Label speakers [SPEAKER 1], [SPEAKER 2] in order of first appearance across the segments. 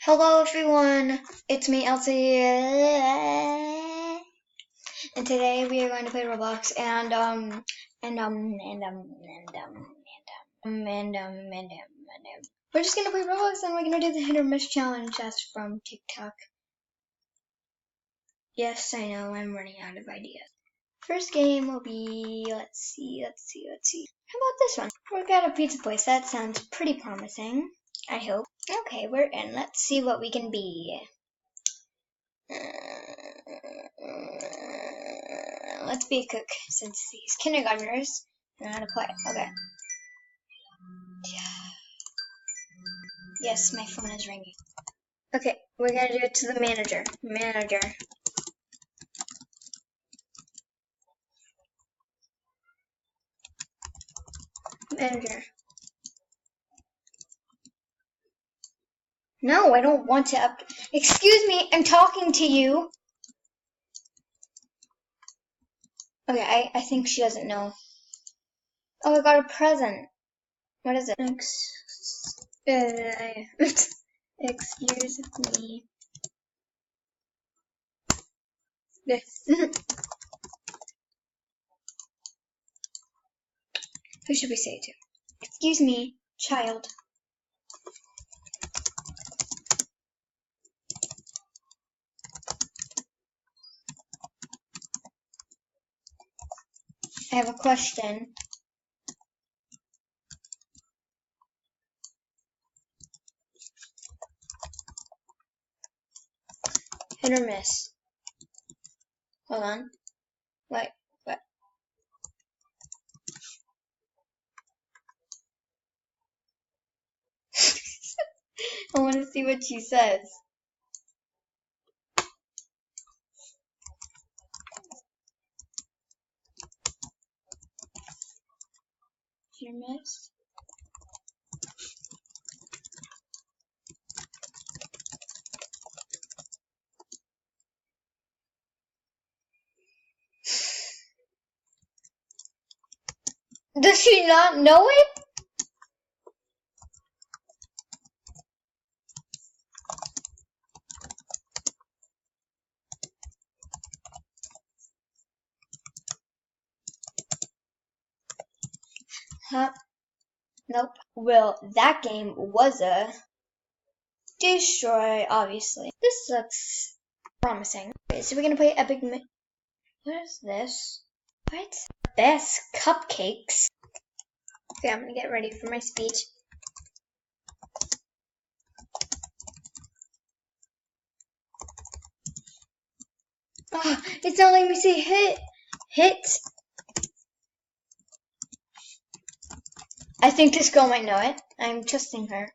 [SPEAKER 1] Hello everyone, it's me Elsie, and today we are going to play Roblox we're just gonna play Roblox and we're gonna do the hit or miss challenge that's from TikTok. Yes, I know, I'm running out of ideas. First game will be, let's see. How about this one? We got a pizza place, that sounds pretty promising, I hope. Okay, we're in, let's see what we can be. Let's be a cook since these kindergartners know how to play. Okay. Yes, my phone is ringing. Okay, we're gonna do it to the manager. Manager. No, I don't want to up. Excuse me, I'm talking to you. Okay, I think she doesn't know. Oh, I got a present. What is it? Excuse me. Who should we say it to? Excuse me, child. I have a question. Hit or miss? Hold on. What? I want to see what she says. Hit or miss? Does she not know it? Huh? Nope. Well, that game was a destroy, obviously. This looks promising. Okay, so we're gonna play Epic What is this? What? Best cupcakes. Okay, I'm gonna get ready for my speech. Oh, it's not letting me say hit. I think this girl might know it. I'm trusting her.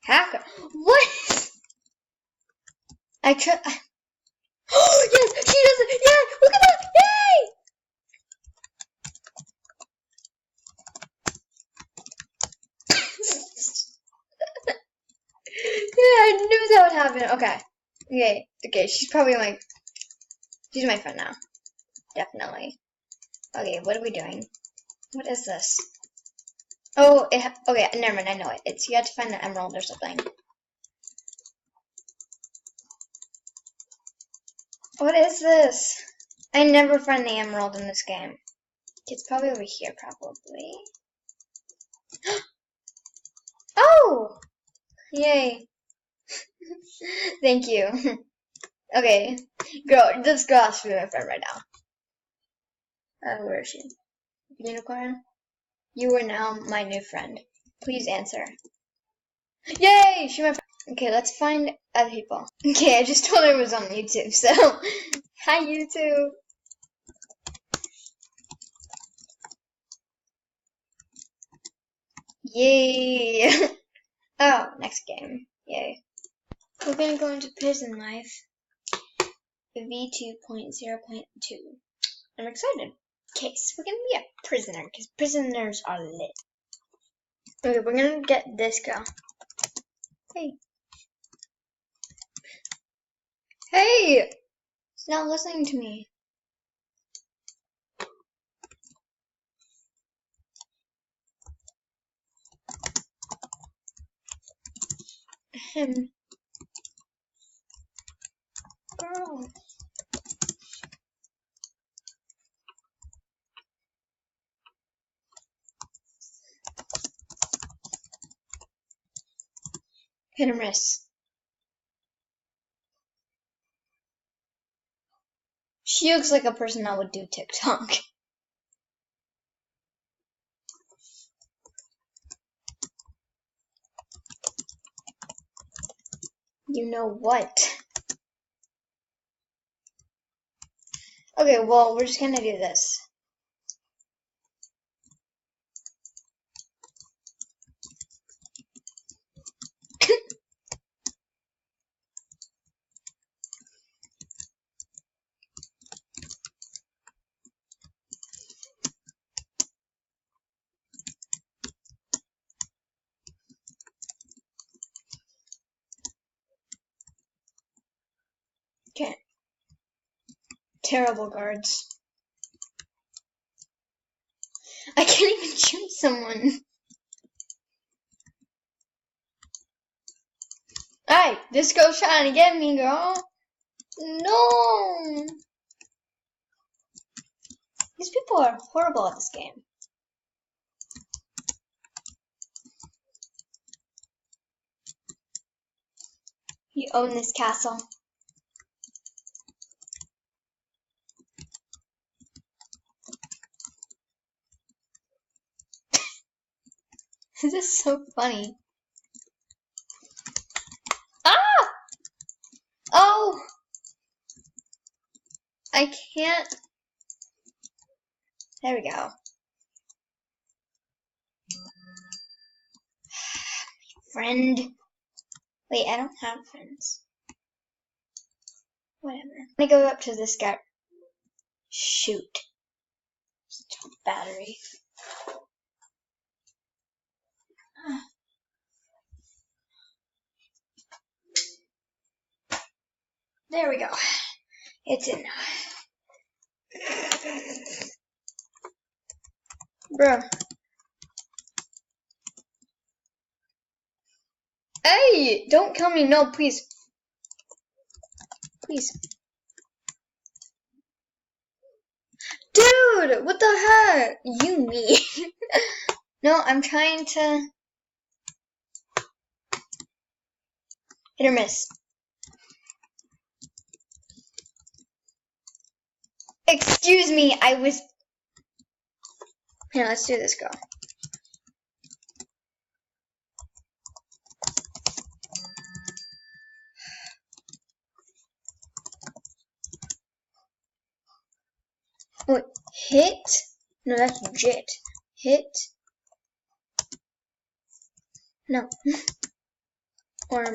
[SPEAKER 1] Hacker. What? I trust. Oh yes, she does it. Yeah, look at that. Yay! Yeah, I knew that would happen. Okay. She's probably like, she's my friend now. Definitely. Okay, what are we doing? What is this? Oh, okay, never mind, I know it. It's, you have to find the emerald or something. What is this? I never find the emerald in this game. It's probably over here, probably. Oh! Yay. Thank you. Okay. Girl, this girl has to be my friend right now. Where is she? Unicorn? You are now my new friend. Please answer. Yay! She's my friend. Okay, let's find other people. Okay, I just told her it was on YouTube, so. Hi, YouTube. Yay! Oh, next game. Yay. We're gonna go into prison life. V2.0.2. I'm excited. Okay, so we're gonna be a prisoner, because prisoners are lit. Okay, we're gonna get this girl. Hey. Hey! She's not listening to me. him. Girl. Hit or miss. She looks like a person that would do TikTok. You know what? Okay, well, we're just gonna do this. Okay. Terrible guards. I can't even shoot someone. Alright, this girl's trying to get me, girl. No! These people are horrible at this game. You own this castle. This is so funny. Ah! Oh! I can't. There we go. Friend. Wait, I don't have friends. Whatever. I'm gonna go up to this guy. Shoot. Battery. There we go. It's in now. Bro. Hey! Don't kill me. No, please. Please. Dude! What the heck? You, me. No, I'm trying to... Hit or miss. Excuse me, I was... Here, let's do this, girl. Wait, hit? No, that's jit. Hit? No. Or...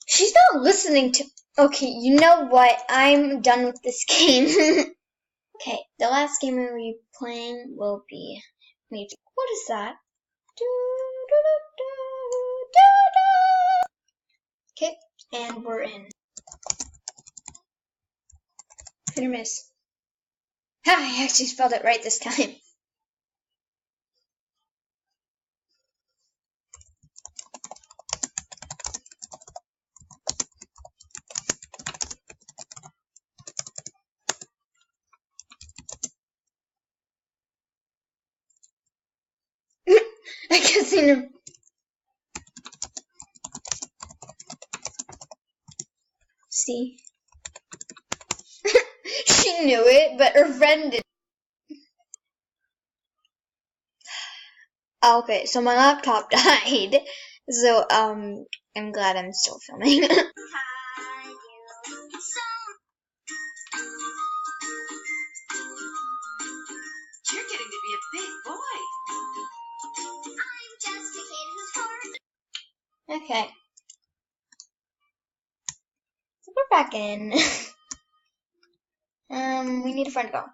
[SPEAKER 1] She's not listening to... Okay, you know what? I'm done with this game. Okay, the last game we'll be playing will be music. What is that? Okay, and we're in. Hit or miss. Ha, I actually spelled it right this time. I guess you know. See? She knew it, but her friend didn't. Okay, so my laptop died. So, I'm glad I'm still filming.
[SPEAKER 2] You're getting to be a big boy. I'm just a kid who's 4.
[SPEAKER 1] Okay. So we're back in. We need a friend to go.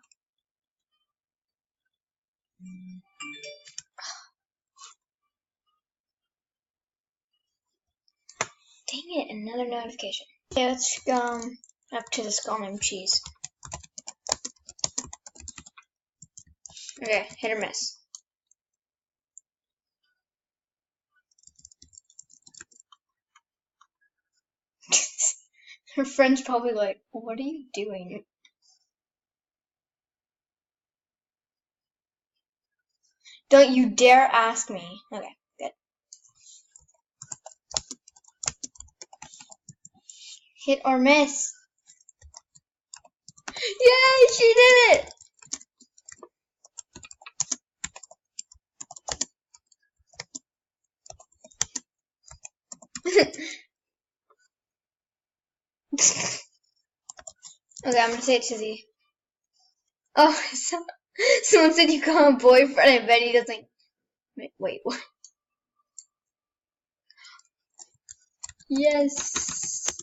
[SPEAKER 1] Dang it, another notification. Okay, let's go up to the skull named Cheese. Okay, hit or miss. Her friend's probably like, what are you doing? Don't you dare ask me. Okay, good. Hit or miss. Yay, she did it! Okay, I'm gonna say it to the. Oh, someone said you call him boyfriend. I bet he doesn't. Wait, what? Yes.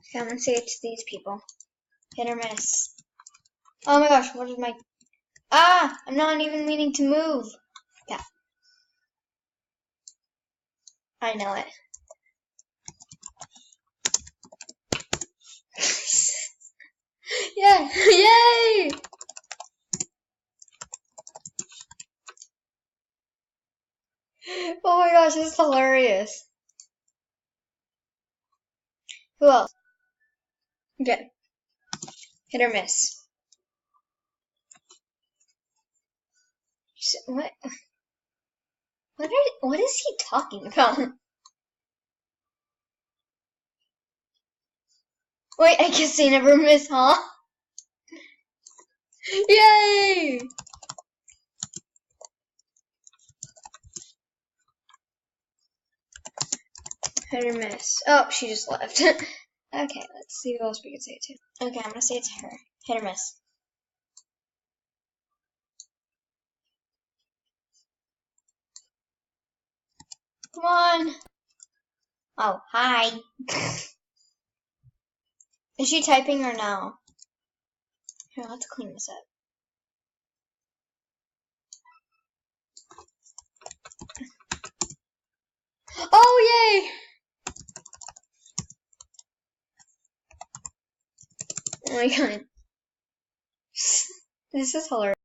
[SPEAKER 1] Okay, I'm gonna say it to these people. Hit or miss. Oh my gosh, what is my. Ah! I'm not even meaning to move. Yeah. I know it. Yeah! Yay! Oh my gosh, this is hilarious. Who else? Okay. Hit or miss. What? What is he talking about? Wait, I guess they never miss, huh? Yay! Hit or miss. Oh, she just left. Okay, let's see who else we can say it to. Okay, I'm gonna say it to her. Hit or miss. Come on. Oh, hi. Is she typing or no? Here, let's clean this up. Oh, yay! Oh my god. This is hilarious.